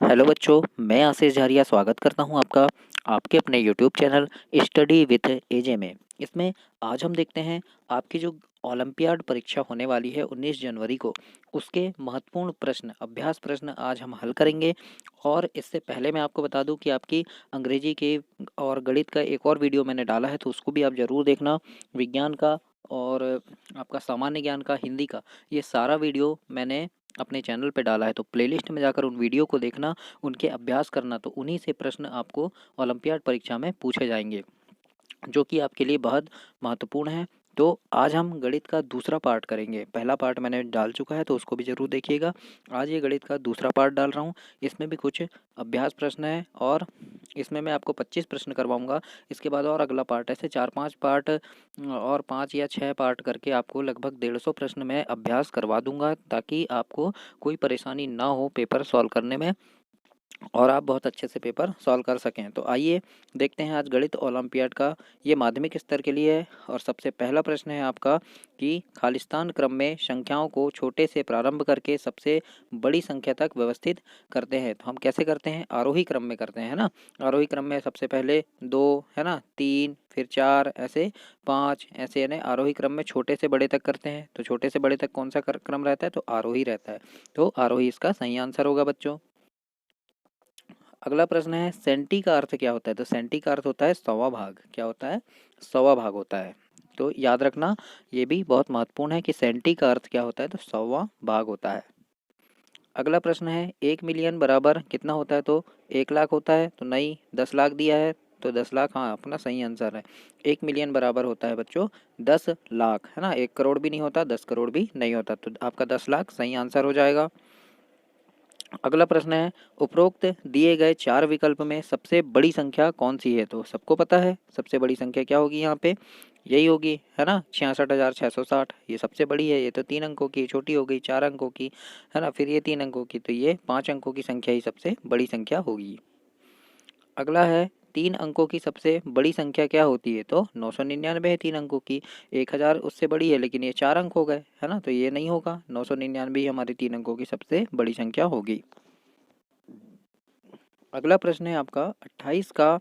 Hello बच्चों, मैं आशीष झारिया स्वागत करता हूं आपका आपके अपने यूट्यूब चैनल स्टडी विथ एजे में। इसमें आज हम देखते हैं आपकी जो ओलंपियाड परीक्षा होने वाली है 19 जनवरी को, उसके महत्वपूर्ण प्रश्न, अभ्यास प्रश्न आज हम हल करेंगे। और इससे पहले मैं आपको बता दूं कि आपकी अंग्रेजी के और गणित का एक और वीडियो मैंने डाला है, तो उसको भी आप ज़रूर देखना। विज्ञान का और आपका सामान्य ज्ञान का, हिंदी का, ये सारा वीडियो मैंने अपने चैनल पे डाला है, तो प्लेलिस्ट में जाकर उन वीडियो को देखना, उनके अभ्यास करना। तो उन्हीं से प्रश्न आपको ओलंपियाड परीक्षा में पूछे जाएंगे, जो कि आपके लिए बहुत महत्वपूर्ण है। तो आज हम गणित का दूसरा पार्ट करेंगे। पहला पार्ट मैंने डाल चुका है, तो उसको भी ज़रूर देखिएगा। आज ये गणित का दूसरा पार्ट डाल रहा हूँ। इसमें भी कुछ अभ्यास प्रश्न है और इसमें मैं आपको 25 प्रश्न करवाऊँगा। इसके बाद और अगला पार्ट, ऐसे 4-5 पार्ट और 5 या 6 पार्ट करके आपको लगभग 150 प्रश्न मैं अभ्यास करवा दूंगा, ताकि आपको कोई परेशानी ना हो पेपर सॉल्व करने में और आप बहुत अच्छे से पेपर सॉल्व कर सकें। तो आइए देखते हैं आज गणित ओलंपियाड का, ये माध्यमिक स्तर के लिए है। और सबसे पहला प्रश्न है आपका कि खालिस्तान क्रम में संख्याओं को छोटे से प्रारंभ करके सबसे बड़ी संख्या तक व्यवस्थित करते हैं। तो हम कैसे करते हैं? आरोही क्रम में करते हैं, है ना। आरोही क्रम में सबसे पहले 2, है ना, 3, फिर 4, ऐसे 5, ऐसे, यानी आरोही क्रम में छोटे से बड़े तक करते हैं। तो छोटे से बड़े तक कौन सा क्रम रहता है? तो आरोही रहता है। तो आरोही इसका सही आंसर होगा बच्चों। अगला प्रश्न है, सेंटी का अर्थ क्या होता है? तो सेंटी का अर्थ होता है सवा भाग। क्या होता है? सवा भाग होता है। तो याद रखना, ये भी बहुत महत्वपूर्ण है कि सेंटी का अर्थ क्या होता है? तो सवा भाग होता है। अगला प्रश्न है, 1 मिलियन बराबर कितना होता है? तो 1 लाख होता है। तो नहीं, 10 लाख दिया है, तो 10 लाख हाँ अपना सही आंसर है। 1 मिलियन बराबर होता है बच्चों 10 लाख, है ना। 1 करोड़ भी नहीं होता, 10 करोड़ भी नहीं होता, तो आपका 10 लाख सही आंसर हो जाएगा। अगला प्रश्न है, उपरोक्त दिए गए 4 विकल्प में सबसे बड़ी संख्या कौन सी है? तो सबको पता है सबसे बड़ी संख्या क्या होगी यहाँ पे, यही होगी, है ना, 66,660। ये सबसे बड़ी है। ये तो 3 अंकों की, छोटी हो गई 4 अंकों की, है ना, फिर ये 3 अंकों की, तो ये 5 अंकों की संख्या ही सबसे बड़ी संख्या होगी। अगला है, 3 अंकों की सबसे बड़ी संख्या क्या होती है? तो 999 है 3 अंकों की। 1000 उससे बड़ी है, लेकिन ये 4 अंक हो गए, है ना, तो ये नहीं होगा। 999 ही हमारी 3 अंकों की सबसे बड़ी संख्या होगी। अगला प्रश्न है आपका, 28 का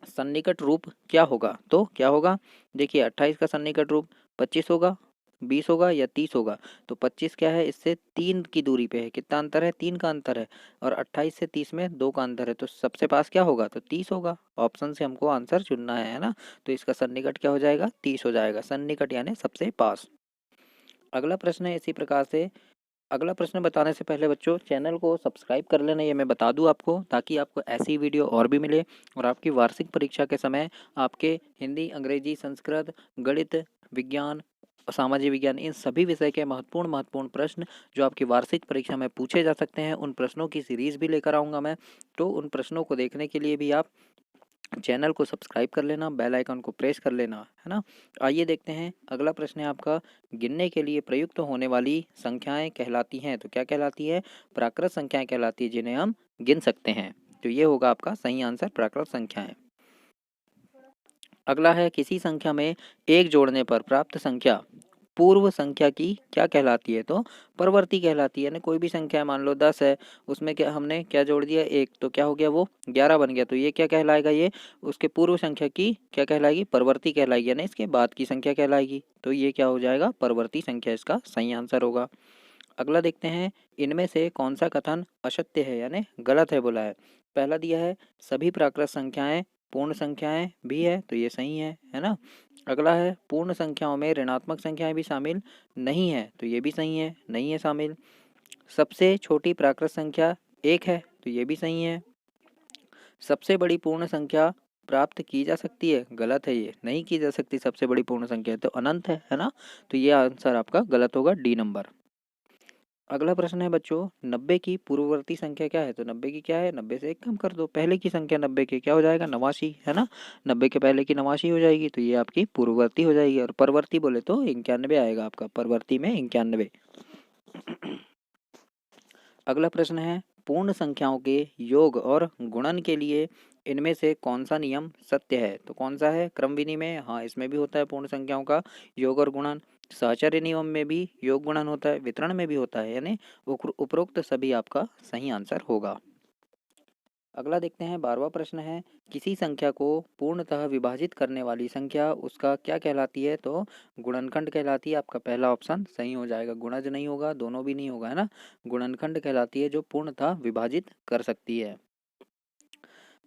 सन्निकट रूप क्या होगा? तो क्या होगा? देखिए, 28 का सन्निकट रूप 25 होगा, 20 होगा या 30 होगा। तो 25 क्या है? इससे 3 की दूरी पे है। कितना अंतर है? 3 का अंतर है। और 28 से 30 में 2 का अंतर है, तो सबसे पास क्या होगा? तो 30 होगा। ऑप्शन से हमको आंसर चुनना है ना। तो इसका सन्निकट क्या हो जाएगा? 30 हो जाएगा। सन्निकट यानी सबसे पास। अगला प्रश्न है इसी प्रकार से। अगला प्रश्न बताने से पहले बच्चों, चैनल को सब्सक्राइब कर लेना, ये मैं बता दूं आपको, ताकि आपको ऐसी वीडियो और भी मिले और आपकी वार्षिक परीक्षा के समय आपके हिंदी, अंग्रेजी, संस्कृत, गणित, विज्ञान, सामाजिक विज्ञान, इन सभी विषय के महत्वपूर्ण महत्वपूर्ण प्रश्न जो आपकी वार्षिक परीक्षा में पूछे जा सकते हैं, उन प्रश्नों की सीरीज भी लेकर आऊँगा मैं। तो उन प्रश्नों को देखने के लिए भी आप चैनल को सब्सक्राइब कर लेना, बेल आइकन को प्रेस कर लेना, है ना। आइए देखते हैं, अगला प्रश्न है आपका, गिनने के लिए प्रयुक्त होने वाली संख्याएं कहलाती हैं। तो क्या कहलाती है? प्राकृत संख्याएं कहलाती है, जिन्हें हम गिन सकते हैं। तो ये होगा आपका सही आंसर, प्राकृत संख्याएं। अगला है, किसी संख्या में 1 जोड़ने पर प्राप्त संख्या पूर्व संख्या की क्या कहलाती है? तो परवर्ती कहलाती है ना। कोई भी संख्या है, मान लो 10 है, उसमें क्या हमने क्या जोड़ दिया? 1, तो क्या हो गया? वो 11 बन गया। तो ये क्या कहलाएगा? ये उसके पूर्व संख्या की क्या कहलाएगी? परवर्ती कहलाएगी, यानी इसके बाद की संख्या कहलाएगी। तो ये क्या हो जाएगा? परवर्ती संख्या इसका सही आंसर होगा। अगला देखते हैं, इनमें से कौन सा कथन असत्य है, यानी गलत है बोला है। पहला दिया है, सभी प्राकृत संख्याएं पूर्ण संख्याएं भी है, तो ये सही है ना। अगला है, पूर्ण संख्याओं में ऋणात्मक संख्याएं भी शामिल नहीं है, तो ये भी सही है, नहीं है शामिल। सबसे छोटी प्राकृत संख्या 1 है, तो ये भी सही है। सबसे बड़ी पूर्ण संख्या प्राप्त की जा सकती है, गलत है, ये नहीं की जा सकती। सबसे बड़ी पूर्ण संख्या तो अनंत है ना। तो ये आंसर आपका गलत होगा, डी नंबर। अगला प्रश्न है बच्चों, 90 की पूर्ववर्ती संख्या क्या है? तो 90 की क्या है? 90 से 1 कम कर दो। पहले की संख्या 90 की क्या हो जाएगा? 89, है ना। 90 के पहले की 89 हो जाएगी, तो ये आपकी पूर्ववर्ती हो जाएगी। और परवर्ती बोले तो 91 आएगा आपका, परवर्ती में 91। अगला प्रश्न है, पूर्ण संख्याओं के योग और गुणन के लिए इनमें से कौन सा नियम सत्य है? तो कौन सा है? क्रम विनिमय, हाँ इसमें भी होता है पूर्ण संख्याओं का योग और गुणन। सहचर्य नियम में भी योग गुणन होता है, वितरण में भी होता है, यानी उपरोक्त सभी आपका सही आंसर होगा। अगला देखते हैं 12वां प्रश्न है, किसी संख्या को पूर्णतः विभाजित करने वाली संख्या उसका क्या कहलाती है? तो गुणनखंड कहलाती है। आपका पहला ऑप्शन सही हो जाएगा, गुणज नहीं होगा, दोनों भी नहीं होगा, है ना। गुणनखंड कहलाती है जो पूर्णतः विभाजित कर सकती है।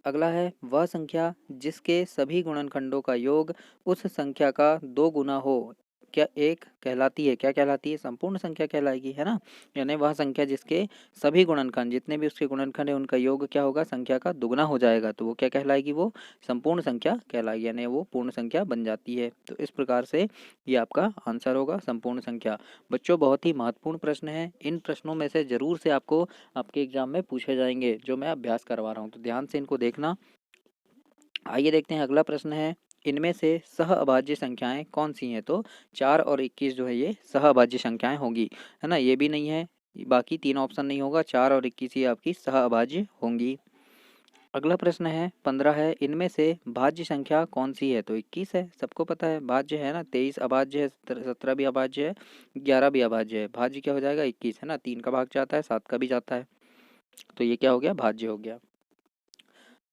अगला है, वह संख्या जिसके सभी गुणनखंडों का योग उस संख्या का 2 गुना हो, क्या एक कहलाती है? क्या कहलाती है? संपूर्ण संख्या कहलाएगी, है ना। यानी वह संख्या जिसके सभी गुणनखंड, जितने भी उसके गुणनखंड है उनका योग क्या होगा? संख्या का दुगना हो जाएगा, तो वो क्या कहलाएगी? वो संपूर्ण संख्या कहलाएगी, यानी वो पूर्ण संख्या बन जाती है। तो इस प्रकार से ये आपका आंसर होगा, संपूर्ण संख्या। बच्चों, बहुत ही महत्वपूर्ण प्रश्न है, इन प्रश्नों में से जरूर से आपको आपके एग्जाम में पूछे जाएंगे, जो मैं अभ्यास करवा रहा हूँ, तो ध्यान से इनको देखना। आइए देखते हैं अगला प्रश्न है, इनमें से सह अभाज्य संख्याएं कौन सी हैं? तो 4 और 21 जो है ये सह अभाज्य संख्याएं होंगी, है ना। ये भी नहीं है, बाकी 3 ऑप्शन नहीं होगा, 4 और 21 ही आपकी सह अभाज्य होंगी। अगला प्रश्न है 15 है, इनमें से भाज्य संख्या कौन सी है? तो 21 है, सबको पता है, भाज्य है ना। 23 अभाज्य है, 17 भी अभाज्य है, 11 भी अभाज्य है, भाज्य क्या हो जाएगा? 21, है ना। 3 का भाग जाता है, 7 का भी जाता है, तो ये क्या हो गया? भाज्य हो गया।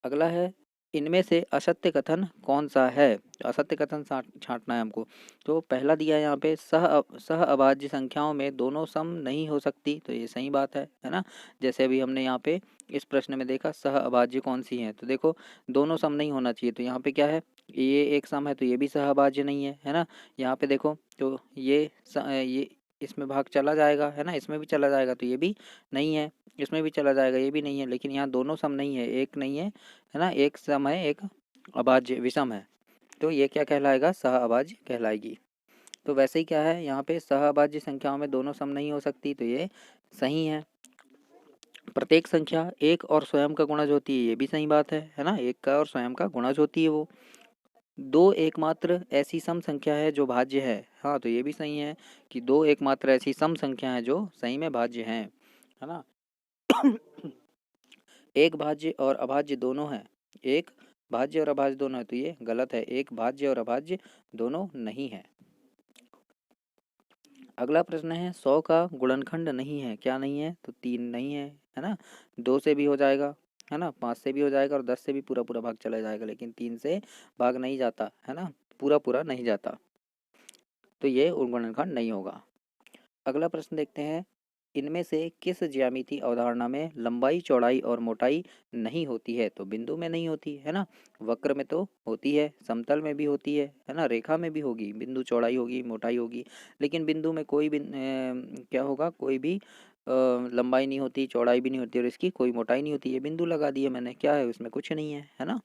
अगला है, इनमें से असत्य कथन कौन सा है? तो असत्य कथन छांटना है हमको। तो पहला दिया है यहाँ पे, सह अभाज्य संख्याओं में दोनों सम नहीं हो सकती, तो ये सही बात है ना। जैसे अभी हमने यहाँ पे इस प्रश्न में देखा, सह अभाज्य कौन सी है, तो देखो दोनों सम नहीं होना चाहिए, तो यहाँ पे क्या है? ये एक सम है, तो ये भी सह अभाज्य नहीं है ना। यहाँ पे देखो, तो ये इसमें भाग चला जाएगा, है ना, इसमें भी चला जाएगा, तो ये भी नहीं है, इसमें भी चला जाएगा, ये भी नहीं है, लेकिन यहाँ दोनों सम नहीं है, एक नहीं है ना, एक सम है, एक अभाज्य विषम है, तो ये क्या कहलाएगा? सह अभाज्य कहलाएगी। तो वैसे ही क्या है, यहाँ पे सह अभाज्य संख्याओं में दोनों सम नहीं हो सकती, तो ये सही है। प्रत्येक संख्या एक और स्वयं का गुणज होती है, ये भी सही बात है ना, एक का और स्वयं का गुणज होती है वो। दो एकमात्र ऐसी सम संख्या है जो भाज्य है, हाँ, तो ये भी सही है कि दो एकमात्र ऐसी सम संख्या है जो सही में भाज्य हैं, है ना। एक भाज्य और अभाज्य दोनों है, एक भाज्य और अभाज्य दोनों है, तो ये गलत है, एक भाज्य और अभाज्य दोनों नहीं है। अगला प्रश्न है, 100 का गुणनखंड नहीं है, क्या नहीं है? तो 3 नहीं है ना। 2 से भी हो जाएगा, है ना, 5 से भी हो जाएगा, और 10 से भी पूरा पूरा भाग चला जाएगा, लेकिन 3 से भाग नहीं जाता, है ना, पूरा पूरा नहीं जाता, तो ये गुणनखंड नहीं होगा। अगला प्रश्न देखते हैं, इनमें से किस ज्यामिति अवधारणा में लंबाई चौड़ाई और मोटाई नहीं होती है? तो बिंदु में नहीं होती, है ना। वक्र में तो होती है, समतल में भी होती है ना, रेखा में भी होगी, बिंदु चौड़ाई होगी, मोटाई होगी, लेकिन बिंदु में कोई भी क्या होगा? कोई भी लंबाई नहीं होती, चौड़ाई भी नहीं होती, और इसकी कोई मोटाई नहीं होती, ये बिंदु लगा दिए मैंने, क्या है उसमें? कुछ नहीं है ना।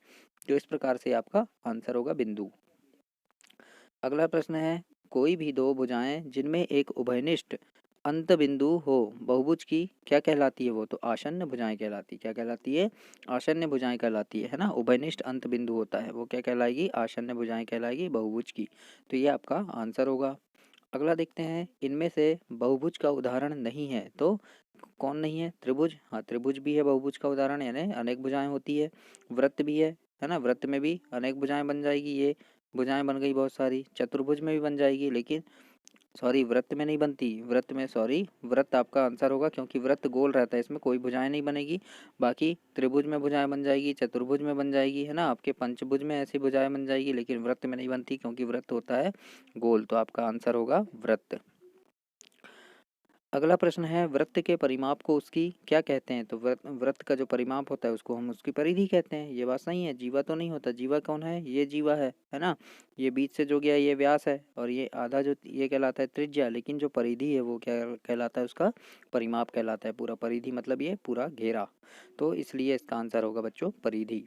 तो इस प्रकार से आपका आंसर होगा बिंदु। अगला प्रश्न है, कोई भी दो भुजाएं जिनमें एक उभयनिष्ठ अंत बिंदु हो बहुभुज की क्या कहलाती है? वो तो आसन्न भुजाएं कहलाती, क्या कहलाती है? आसन्न भुजाएं कहलाती है ना। उभयनिष्ठ अंत बिंदु होता है, वो क्या कहलाएगी? आसन्न भुजाएं कहलाएगी बहुभुज की, तो ये आपका आंसर होगा। अगला देखते हैं, इनमें से बहुभुज का उदाहरण नहीं है, तो कौन नहीं है? त्रिभुज, हाँ, त्रिभुज भी है बहुभुज का उदाहरण, यानी अनेक भुजाएं होती है। वृत्त भी है ना, वृत्त में भी अनेक भुजाएं बन जाएगी, ये भुजाएं बन गई बहुत सारी। चतुर्भुज में भी बन जाएगी, लेकिन सॉरी, वृत्त में नहीं बनती, वृत्त में, सॉरी, वृत्त आपका आंसर होगा, क्योंकि वृत्त गोल रहता है, इसमें कोई भुजाएं नहीं बनेगी। बाकी त्रिभुज में भुजाएं बन जाएगी, चतुर्भुज में बन जाएगी, है ना, आपके पंचभुज में ऐसी भुजाएं बन जाएगी, लेकिन वृत्त में नहीं बनती, क्योंकि वृत्त होता है गोल, तो आपका आंसर होगा वृत्त। अगला प्रश्न है, वृत्त के परिमाप को उसकी क्या कहते हैं? तो वृत्त का जो परिमाप होता है उसको हम उसकी परिधि कहते हैं, ये बात सही है। जीवा तो नहीं होता, जीवा कौन है? ये जीवा है ना। ये बीच से जो गया ये व्यास है, और ये आधा जो ये कहलाता है त्रिज्या, लेकिन जो परिधि है वो क्या कहलाता है? उसका परिमाप कहलाता है। पूरा परिधि मतलब ये पूरा घेरा, तो इसलिए इसका आंसर होगा बच्चों परिधि।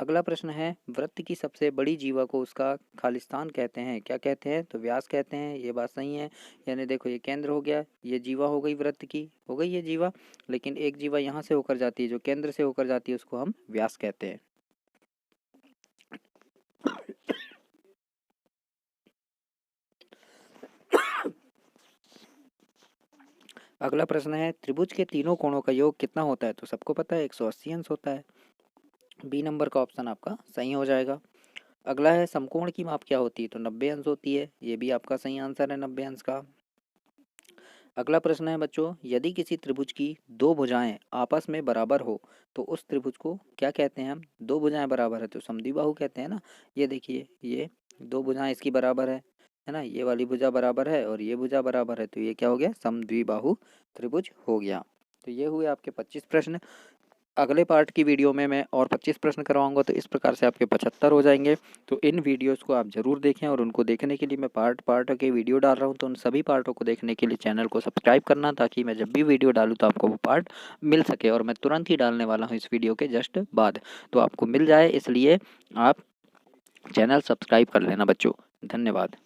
अगला प्रश्न है, वृत्त की सबसे बड़ी जीवा को उसका खालिस्तान कहते हैं, क्या कहते हैं? तो व्यास कहते हैं, ये बात सही है। यानी देखो, ये केंद्र हो गया, ये जीवा हो गई, वृत्त की हो गई ये जीवा, लेकिन एक जीवा यहाँ से होकर जाती है, जो केंद्र से होकर जाती है उसको हम व्यास कहते हैं। अगला प्रश्न है, त्रिभुज के तीनों कोणों का योग कितना होता है? तो सबको पता है 180 अंश होता है, बी नंबर का ऑप्शन आपका सही हो जाएगा। अगला है समकोण की माप क्या होती है, तो 90 अंश होती है। ये भी आपका सही आंसर है 90 अंश का। अगला प्रश्न है बच्चों, यदि किसी त्रिभुज की दो भुजाएं आपस में बराबर हो तो उस त्रिभुज को क्या कहते हैं हम? दो भुजाएं बराबर है तो समद्विबाहु कहते हैं ना। ये देखिए, ये दो भुजाएं इसकी बराबर है ना, ये वाली भुजा बराबर है और ये भुजा बराबर है, तो ये क्या हो गया? समद्विबाहु त्रिभुज हो गया। तो ये हुए आपके 25 प्रश्न। अगले पार्ट की वीडियो में मैं और 25 प्रश्न करवाऊंगा, तो इस प्रकार से आपके 75 हो जाएंगे। तो इन वीडियोस को आप ज़रूर देखें, और उनको देखने के लिए मैं पार्ट पार्ट के वीडियो डाल रहा हूं, तो उन सभी पार्टों को देखने के लिए चैनल को सब्सक्राइब करना, ताकि मैं जब भी वीडियो डालूँ तो आपको वो पार्ट मिल सके। और मैं तुरंत ही डालने वाला हूँ इस वीडियो के जस्ट बाद, तो आपको मिल जाए, इसलिए आप चैनल सब्सक्राइब कर लेना बच्चों। धन्यवाद।